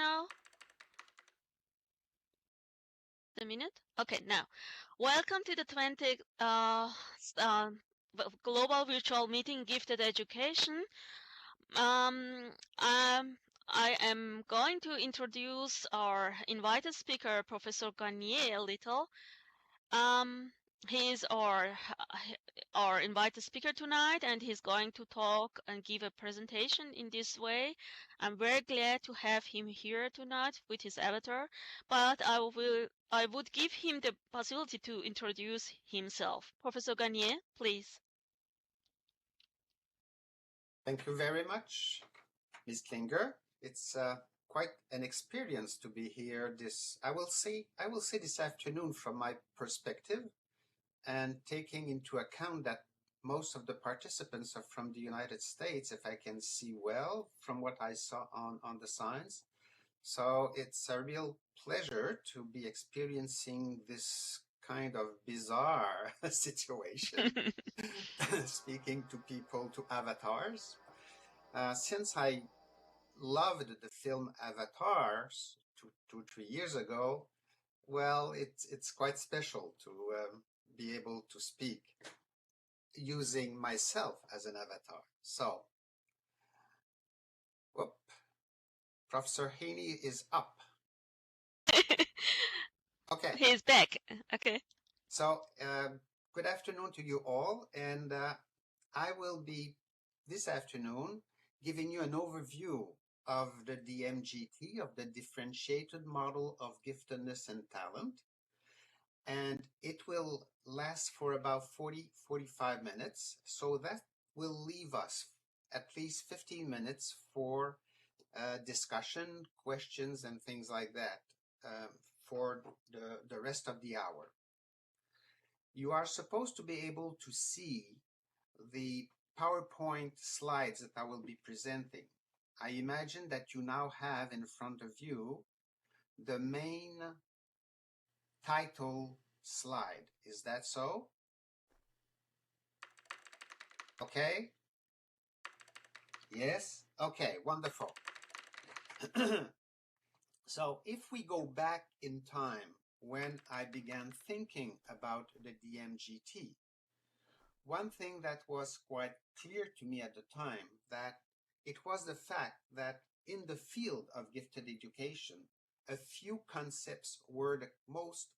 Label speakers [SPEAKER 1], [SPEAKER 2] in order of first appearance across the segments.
[SPEAKER 1] now? The minute? Okay, now. Welcome to the 20th Global Virtual Meeting Gifted Education. I am going to introduce our invited speaker, Professor Gagné, a little. He's our invited speaker tonight, and he's going to talk and give a presentation in this way. I'm very glad to have him here tonight with his avatar, but I would give him the possibility to introduce himself. Professor Gagné, please.
[SPEAKER 2] Thank you very much, Ms. Klinger. It's quite an experience to be here I will say this afternoon from my perspective, and taking into account that most of the participants are from the United States, if I can see well from what I saw on the signs. So it's a real pleasure to be experiencing this kind of bizarre situation, speaking to people, to avatars. Since I loved the film Avatars 3 years ago, well, it's quite special to be able to speak using myself as an avatar. So, whoop, Professor Haney is up. Okay.
[SPEAKER 1] He's back. Okay.
[SPEAKER 2] So, good afternoon to you all, and I will be this afternoon giving you an overview of the DMGT, of the differentiated model of giftedness and talent. And it will last for about 40-45 minutes. So that will leave us at least 15 minutes for discussion, questions, and things like that for the rest of the hour. You are supposed to be able to see the PowerPoint slides that I will be presenting. I imagine that you now have in front of you the main title slide. Is that so? Okay. Yes? Okay, wonderful. So if we go back in time when I began thinking about the DMGT, one thing that was quite clear to me at the time that it was the fact that in the field of gifted education, a few concepts were the most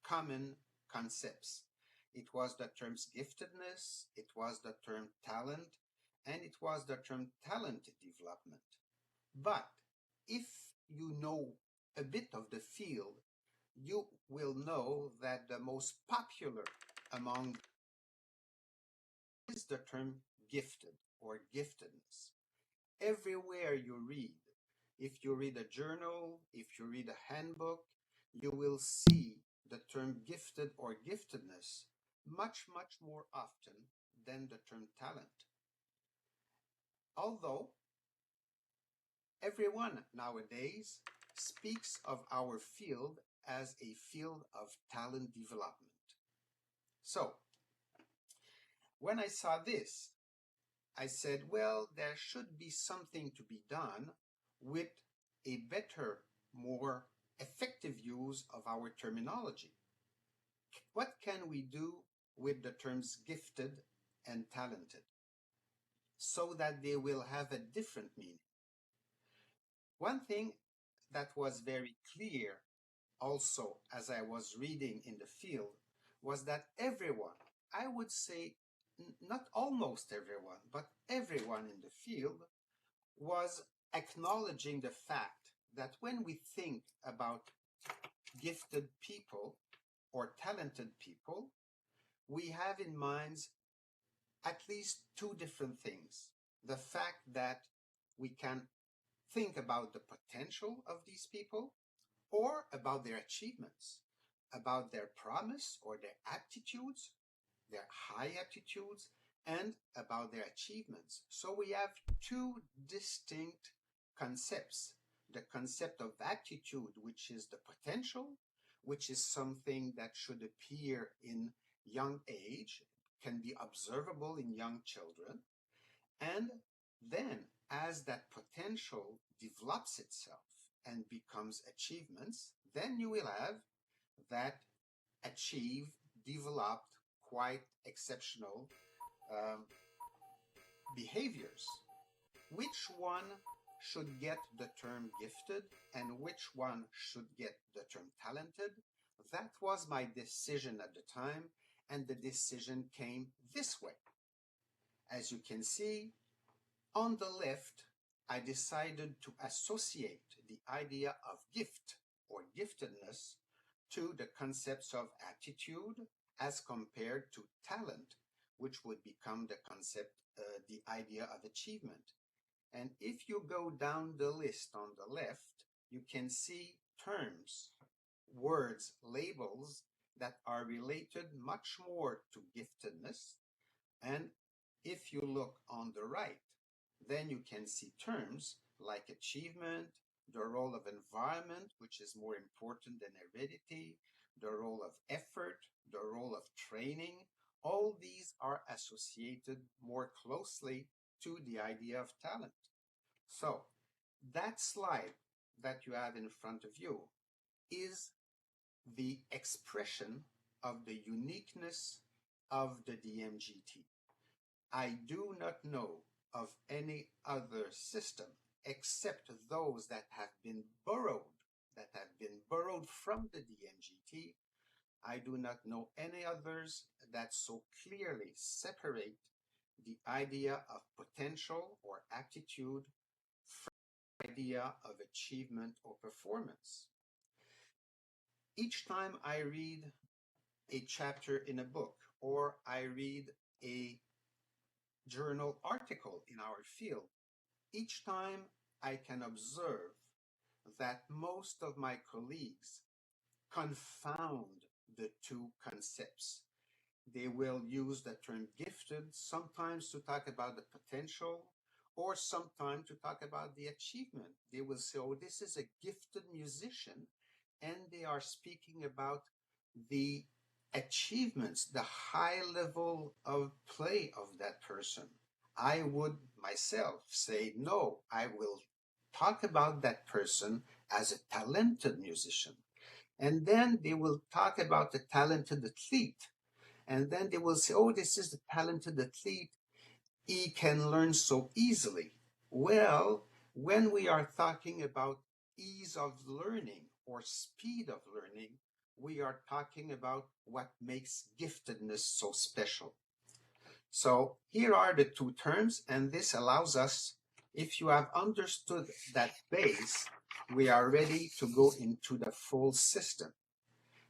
[SPEAKER 2] common concepts. It was the terms giftedness, it was the term talent, and it was the term talent development. But if you know a bit of the field, you will know that the most popular among is the term gifted or giftedness. Everywhere you read, if you read a journal, if you read a handbook, you will see the term gifted or giftedness much, much more often than the term talent. Although everyone nowadays speaks of our field as a field of talent development. So, when I saw this, I said, well, there should be something to be done with a better, more effective use of our terminology. What can we do with the terms gifted and talented so that they will have a different meaning? One thing that was very clear also as I was reading in the field was that everyone, I would say not almost everyone, but everyone in the field was acknowledging the fact that when we think about gifted people or talented people, we have in mind at least two different things. The fact that we can think about the potential of these people or about their achievements, about their promise or their aptitudes, their high aptitudes, and about their achievements. So we have two distinct concepts. The concept of aptitude, which is the potential, which is something that should appear in young age, can be observable in young children. And then as that potential develops itself and becomes achievements, then you will have that achieve, developed, quite exceptional behaviors. Which one should get the term gifted and which one should get the term talented? That was my decision at the time, and the decision came this way. As you can see, on the left, I decided to associate the idea of gift or giftedness to the concepts of aptitude as compared to talent, which would become the concept, the idea of achievement. And if you go down the list on the left, you can see terms, words, labels that are related much more to giftedness. And if you look on the right, then you can see terms like achievement, the role of environment, which is more important than heredity, the role of effort, the role of training. All these are associated more closely to the idea of talent. So that slide that you have in front of you is the expression of the uniqueness of the DMGT. I do not know of any other system except those that have been borrowed from the DMGT. I do not know any others that so clearly separate the idea of potential or aptitude from the idea of achievement or performance. Each time I read a chapter in a book or I read a journal article in our field, each time I can observe that most of my colleagues confound the two concepts. They will use the term gifted sometimes to talk about the potential or sometimes to talk about the achievement. They will say, oh, this is a gifted musician, and they are speaking about the achievements, the high level of play of that person. I would myself say, no, I will talk about that person as a talented musician. And then they will talk about the talented athlete. And then they will say, oh, this is the talented athlete. He can learn so easily. Well, when we are talking about ease of learning or speed of learning, we are talking about what makes giftedness so special. So here are the two terms, and this allows us, if you have understood that base, we are ready to go into the full system.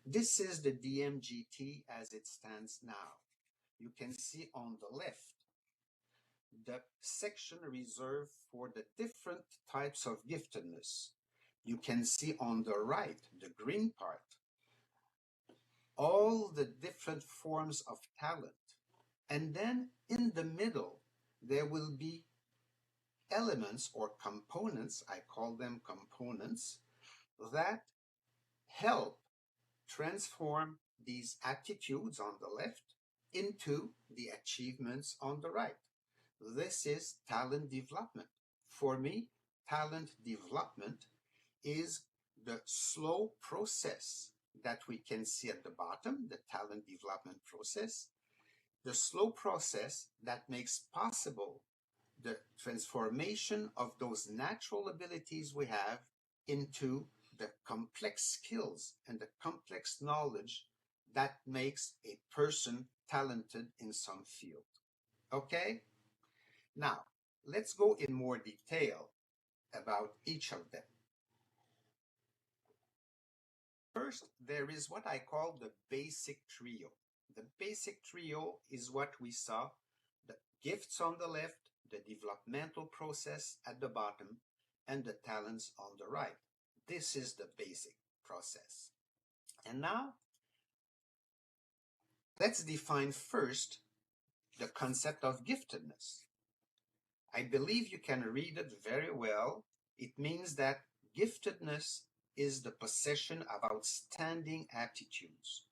[SPEAKER 2] This is the DMGT as it stands now. You can see on the left the section reserved for the different types of giftedness. You can see on the right, the green part, all the different forms of talent. And then in the middle, there will be elements or components, I call them components, that help transform these aptitudes on the left into the achievements on the right. This is talent development. For me, talent development is the slow process that we can see at the bottom, the talent development process, the slow process that makes possible the transformation of those natural abilities we have into the complex skills and the complex knowledge that makes a person talented in some field. Okay? Now, let's go in more detail about each of them. First, there is what I call the basic trio. The basic trio is what we saw, the gifts on the left, the developmental process at the bottom, and the talents on the right. This is the basic process. And now, let's define first the concept of giftedness. I believe you can read it very well. It means that giftedness is the possession of outstanding aptitudes.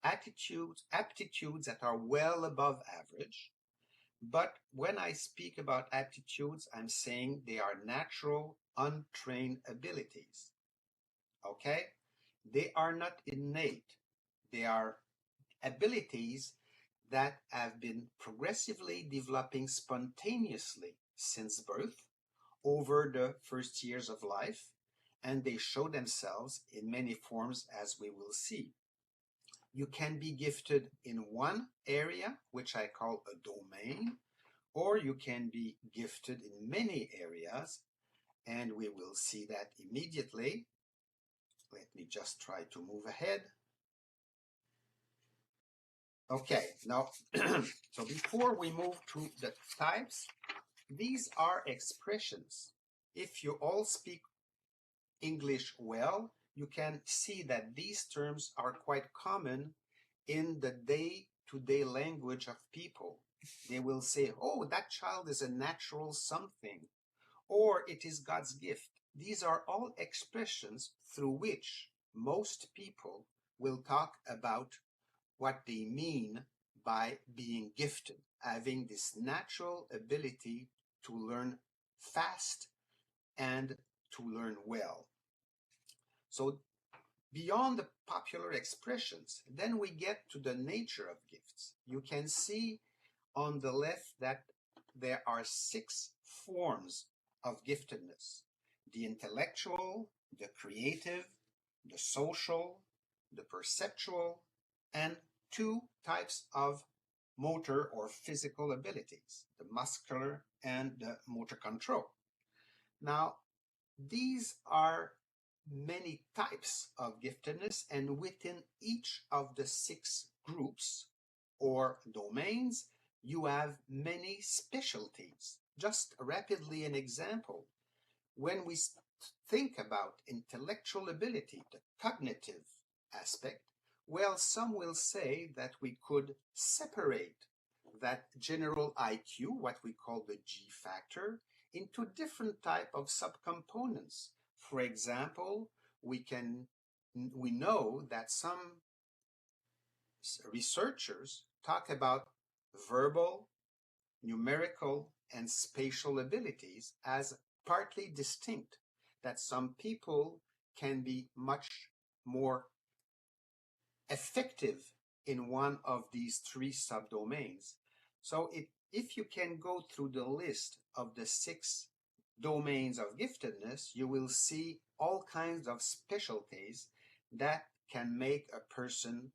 [SPEAKER 2] Aptitudes that are well above average, But when I speak about aptitudes, I'm saying they are natural, untrained abilities. Okay? They are not innate. They are abilities that have been progressively developing spontaneously since birth over the first years of life, and they show themselves in many forms, as we will see. You can be gifted in one area, which I call a domain, or you can be gifted in many areas, and we will see that immediately. Let me just try to move ahead. Okay, now, so before we move to the types, these are expressions. If you all speak English well, you can see that these terms are quite common in the day-to-day language of people. They will say, oh, that child is a natural something, or it is God's gift. These are all expressions through which most people will talk about what they mean by being gifted, having this natural ability to learn fast and to learn well. So beyond the popular expressions, then we get to the nature of gifts. You can see on the left that there are 6 forms of giftedness: the intellectual, the creative, the social, the perceptual, and 2 types of motor or physical abilities, the muscular and the motor control. Now, these are many types of giftedness, and within each of the 6 groups or domains, you have many specialties. Just rapidly an example. When we think about intellectual ability, the cognitive aspect, well, some will say that we could separate that general IQ, what we call the G factor, into different type of subcomponents. For example, we know that some researchers talk about verbal, numerical, and spatial abilities as partly distinct, that some people can be much more effective in one of these 3 subdomains. So if you can go through the list of the 6 domains of giftedness, you will see all kinds of specialties that can make a person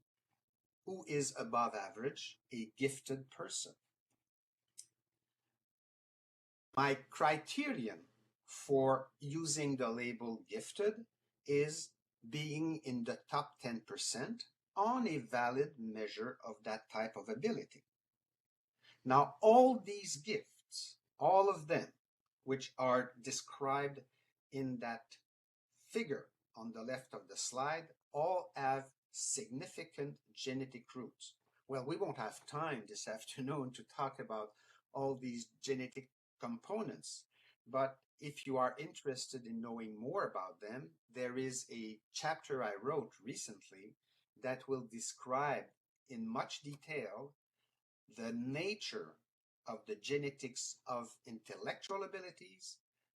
[SPEAKER 2] who is above average a gifted person. My criterion for using the label gifted is being in the top 10% on a valid measure of that type of ability. Now, all these gifts, all of them, which are described in that figure on the left of the slide, all have significant genetic roots. Well, we won't have time this afternoon to talk about all these genetic components, but if you are interested in knowing more about them, there is a chapter I wrote recently that will describe in much detail the nature of the genetics of intellectual abilities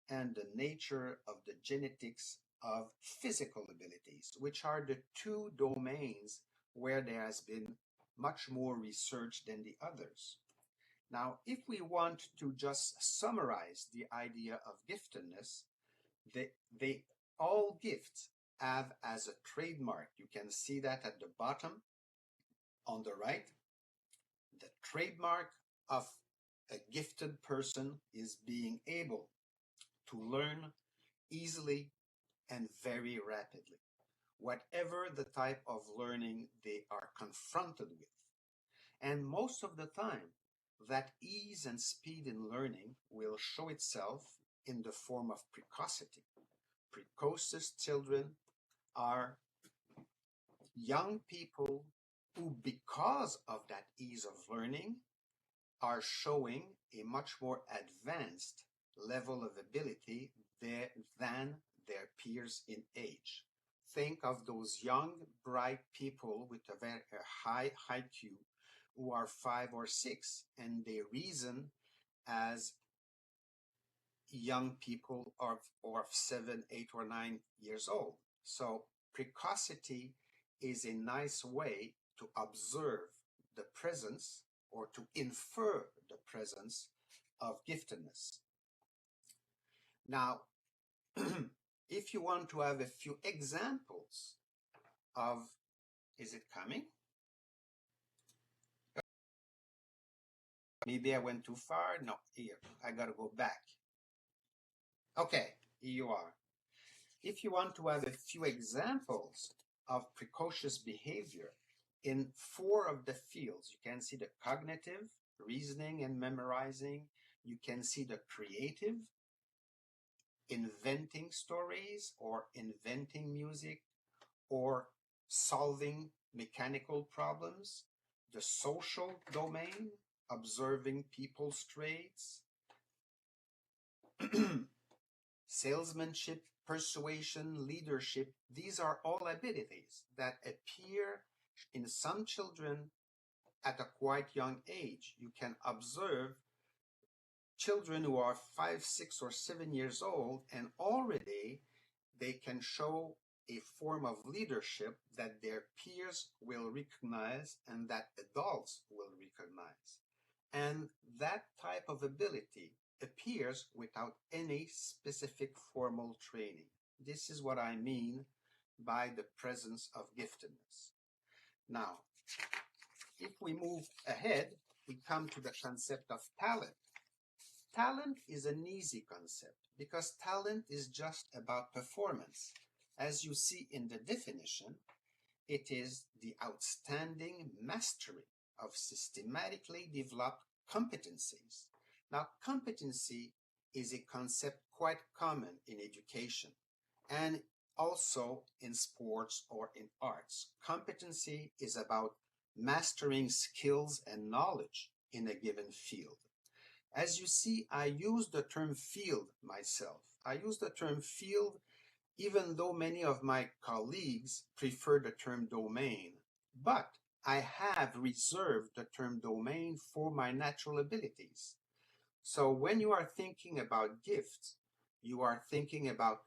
[SPEAKER 2] and the nature of the genetics of physical abilities, which are the 2 domains where there has been much more research than the others. Now, if we want to just summarize the idea of giftedness, they all gifts have as a trademark, you can see that at the bottom on the right, the trademark of a gifted person is being able to learn easily and very rapidly, whatever the type of learning they are confronted with. And most of the time, that ease and speed in learning will show itself in the form of precocity. Precocious children are young people who, because of that ease of learning, are showing a much more advanced level of ability than their peers in age. Think of those young, bright people with a very high IQ who are 5 or 6 and they reason as young people of 7, 8, or 9 years old. So precocity is a nice way to observe the presence or to infer the presence of giftedness. Now, if you want to have a few examples of, is it coming? Maybe I went too far. No, here, I got to go back. Okay, here you are. If you want to have a few examples of precocious behavior in 4 of the fields, you can see the cognitive, reasoning and memorizing. You can see the creative, inventing stories or inventing music or solving mechanical problems, the social domain, observing people's traits, salesmanship, persuasion, leadership. These are all abilities that appear in some children at a quite young age. You can observe children who are 5, 6, or 7 years old, and already they can show a form of leadership that their peers will recognize and that adults will recognize. And that type of ability appears without any specific formal training. This is what I mean by the presence of giftedness. Now, if we move ahead, we come to the concept of talent. Talent is an easy concept because talent is just about performance. As you see in the definition, it is the outstanding mastery of systematically developed competencies. Now, competency is a concept quite common in education and also in sports or in arts. Competency is about mastering skills and knowledge in a given field. As you see, I use the term field myself. I use the term field even though many of my colleagues prefer the term domain. But I have reserved the term domain for my natural abilities. So when you are thinking about gifts, you are thinking about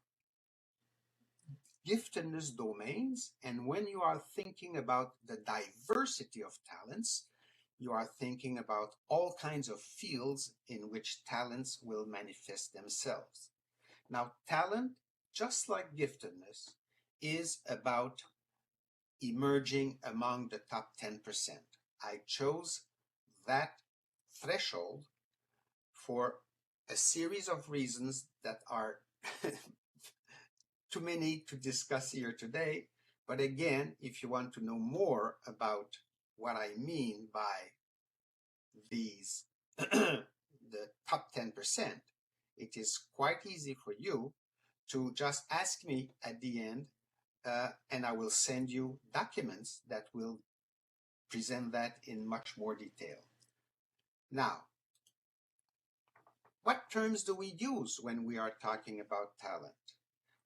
[SPEAKER 2] giftedness domains, and when you are thinking about the diversity of talents, you are thinking about all kinds of fields in which talents will manifest themselves. Now, talent, just like giftedness, is about emerging among the top 10%. I chose that threshold for a series of reasons that are too many to discuss here today. But again, if you want to know more about what I mean by these, the top 10%, it is quite easy for you to just ask me at the end, and I will send you documents that will present that in much more detail. Now, what terms do we use when we are talking about talent?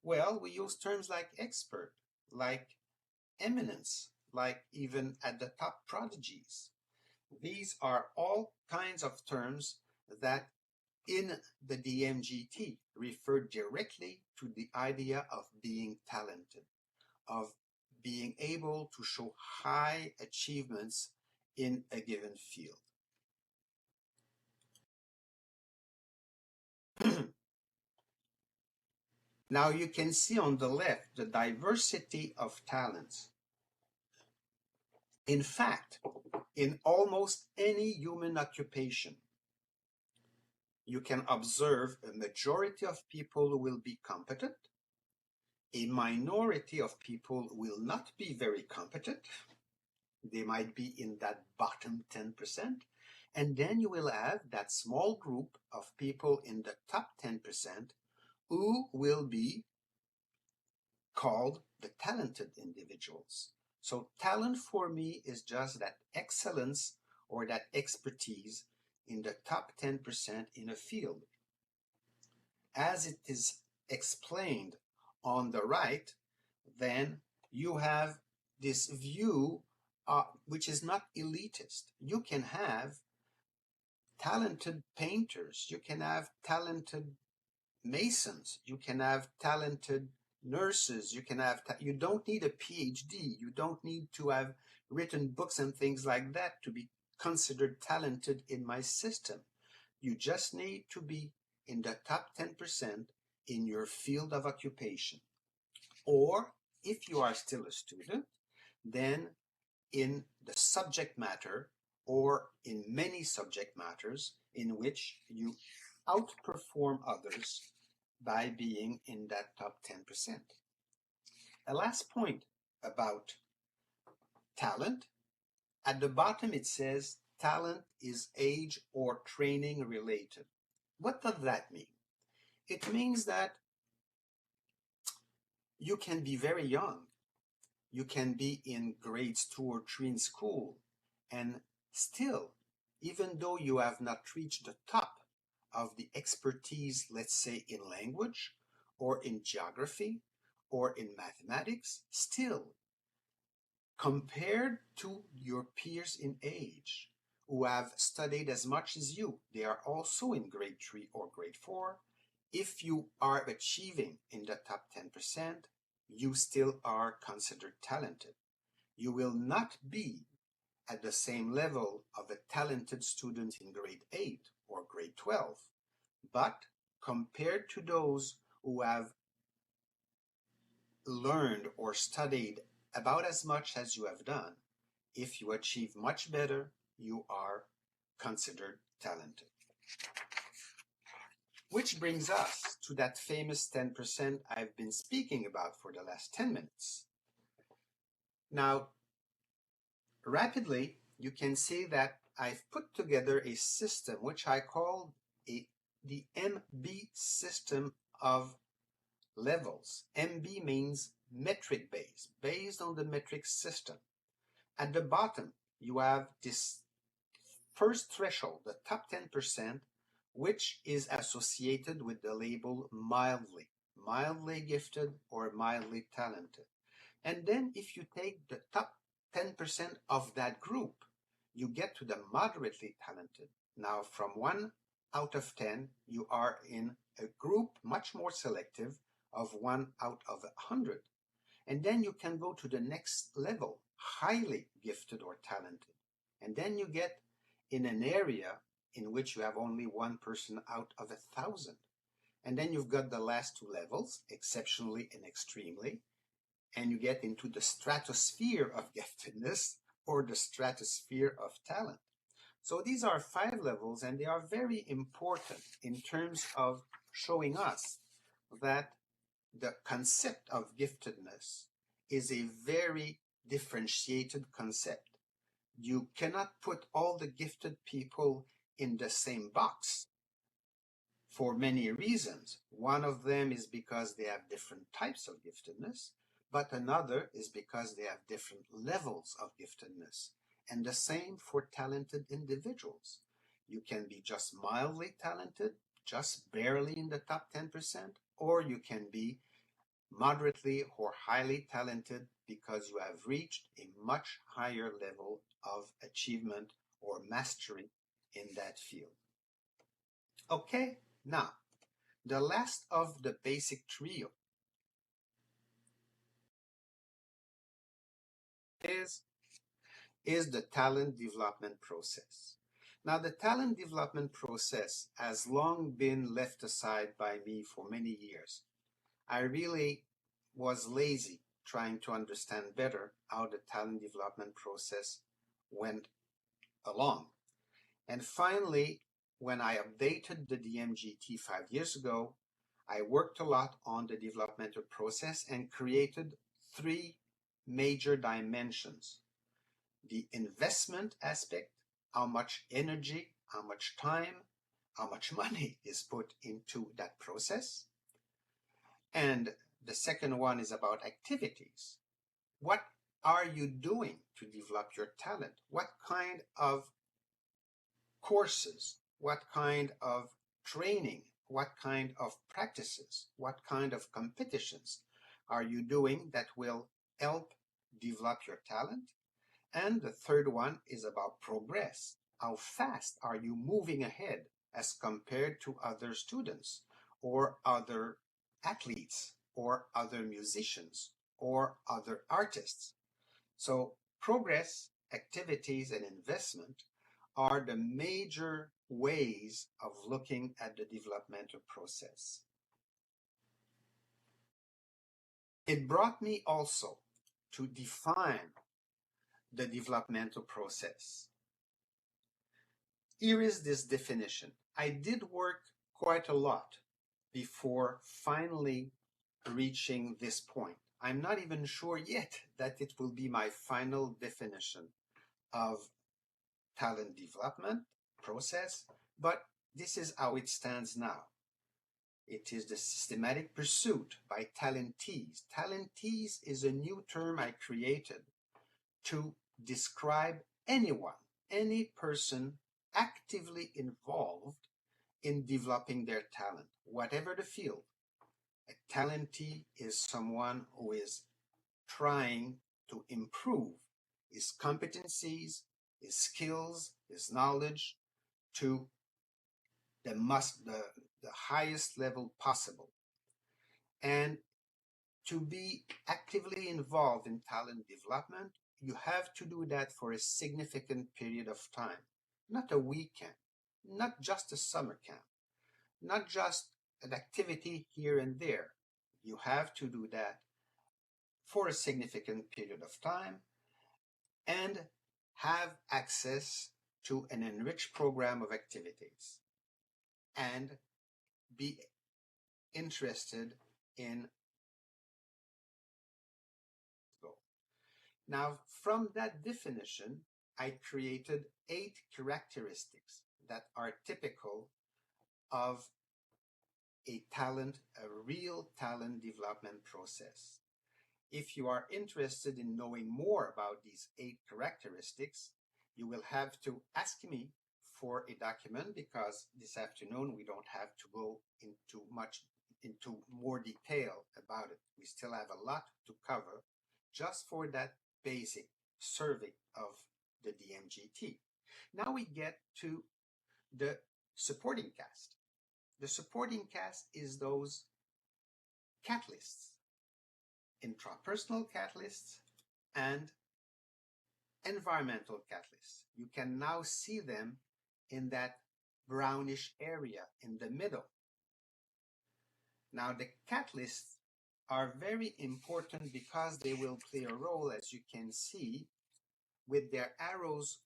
[SPEAKER 2] Well, we use terms like expert, like eminence, like even at the top prodigies. These are all kinds of terms that in the DMGT refer directly to the idea of being talented, of being able to show high achievements in a given field. Now you can see on the left the diversity of talents. In fact, in almost any human occupation, you can observe a majority of people who will be competent, a minority of people who will not be very competent. They might be in that bottom 10%. And then you will have that small group of people in the top 10% who will be called the talented individuals. So talent for me is just that excellence or that expertise in the top 10% in a field. As it is explained on the right, then you have this view which is not elitist. You can have talented painters, you can have talented masons, you can have talented nurses, you don't need a Ph.D., you don't need to have written books and things like that to be considered talented in my system. You just need to be in the top 10% in your field of occupation. Or if you are still a student, then in the subject matter or in many subject matters in which you outperform others by being in that top 10%. A last point about talent. At the bottom it says talent is age or training related. What does that mean? It means that you can be very young. You can be in grades 2 or 3 in school, and still, even though you have not reached the top of the expertise, let's say in language or in geography or in mathematics, still, compared to your peers in age who have studied as much as you, they are also in grade 3 or grade 4. If you are achieving in the top 10%, you still are considered talented. You will not be at the same level of a talented student in grade 8 or grade 12, but compared to those who have learned or studied about as much as you have done, if you achieve much better, you are considered talented. Which brings us to that famous 10% I've been speaking about for the last 10 minutes. Now, rapidly, you can see that I've put together a system which I call the MB system of levels. MB means metric based on the metric system. At the bottom, you have this first threshold, the top 10%, which is associated with the label mildly gifted or mildly talented. And then if you take the top 10% of that group, you get to the moderately talented. Now, from 1 out of 10, you are in a group much more selective of 1 out of 100. And then you can go to the next level, highly gifted or talented. And then you get in an area in which you have only 1 person out of 1,000. And then you've got the last 2 levels, exceptionally and extremely, and you get into the stratosphere of giftedness or the stratosphere of talent. So these are 5 levels, and they are very important in terms of showing us that the concept of giftedness is a very differentiated concept. You cannot put all the gifted people in the same box for many reasons. One of them is because they have different types of giftedness, but another is because they have different levels of giftedness. And the same for talented individuals. You can be just mildly talented, just barely in the top 10%, or you can be moderately or highly talented because you have reached a much higher level of achievement or mastery in that field. Okay, now, the last of the basic trio is the talent development process. Now, the talent development process has long been left aside by me for many years. I really was lazy trying to understand better how the talent development process went along. And finally, when I updated the DMGT 5 years ago, I worked a lot on the developmental process and created 3 major dimensions. The investment aspect, how much energy, how much time, how much money is put into that process. And the second one is about activities. What are you doing to develop your talent? What kind of courses, what kind of training, what kind of practices, what kind of competitions are you doing that will help develop your talent? And the third one is about progress. How fast are you moving ahead as compared to other students or other athletes or other musicians or other artists? So progress, activities, and investment are the major ways of looking at the developmental process. It brought me also to define the developmental process. Here is this definition. I did work quite a lot before finally reaching this point. I'm not even sure yet that it will be my final definition of talent development process, but this is how it stands now. It is the systematic pursuit by talentees. Talentees is a new term I created to describe anyone, any person actively involved in developing their talent, whatever the field. A talentee is someone who is trying to improve his competencies, his skills, his knowledge to the highest level possible. And to be actively involved in talent development, you have to do that for a significant period of time, not a weekend, not just a summer camp, not just an activity here and there. You have to do that for a significant period of time and have access to an enriched program of activities and be interested in goal. Now, from that definition, I created 8 characteristics that are typical of a real talent development process. If you are interested in knowing more about these 8 characteristics, you will have to ask me for a document because this afternoon we don't have to go into more detail about it. We still have a lot to cover just for that basic survey of the DMGT. Now we get to the supporting cast. The supporting cast is those catalysts, intrapersonal catalysts and environmental catalysts. You can now see them in that brownish area in the middle. Now the catalysts are very important because they will play a role, as you can see, with their arrows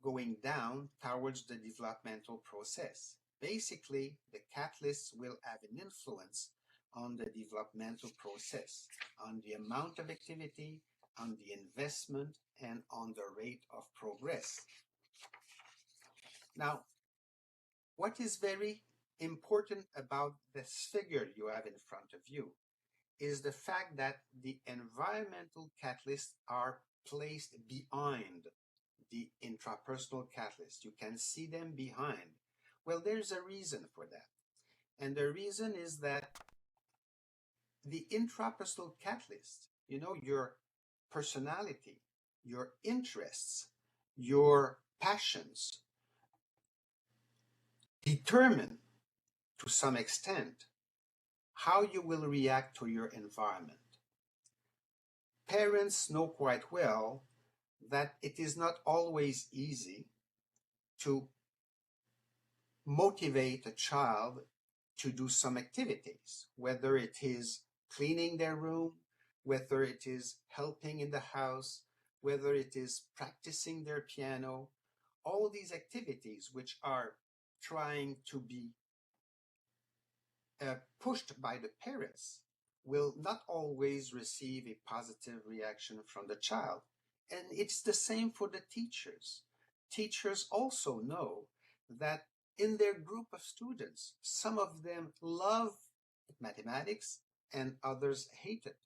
[SPEAKER 2] going down towards the developmental process. Basically, the catalysts will have an influence on the developmental process, on the amount of activity, on the investment, and on the rate of progress. Now, what is very important about this figure you have in front of you is the fact that the environmental catalysts are placed behind the intrapersonal catalysts. You can see them behind. Well, there's a reason for that. And the reason is that the intrapersonal catalyst, your personality, your interests, your passions, determine to some extent how you will react to your environment. Parents know quite well that it is not always easy to motivate a child to do some activities, whether it is cleaning their room, whether it is helping in the house, whether it is practicing their piano. All these activities which are trying to be pushed by the parents will not always receive a positive reaction from the child. And it's the same for the teachers. Teachers also know that in their group of students, some of them love mathematics and others hate it.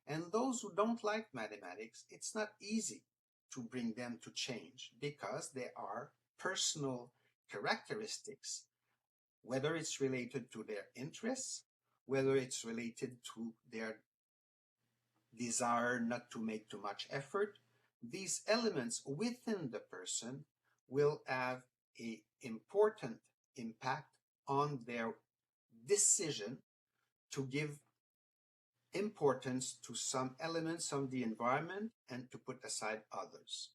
[SPEAKER 2] And those who don't like mathematics, it's not easy to bring them to change because there are personal characteristics, whether it's related to their interests, whether it's related to their desire not to make too much effort, these elements within the person will have an important impact on their decision to give importance to some elements of the environment and to put aside others.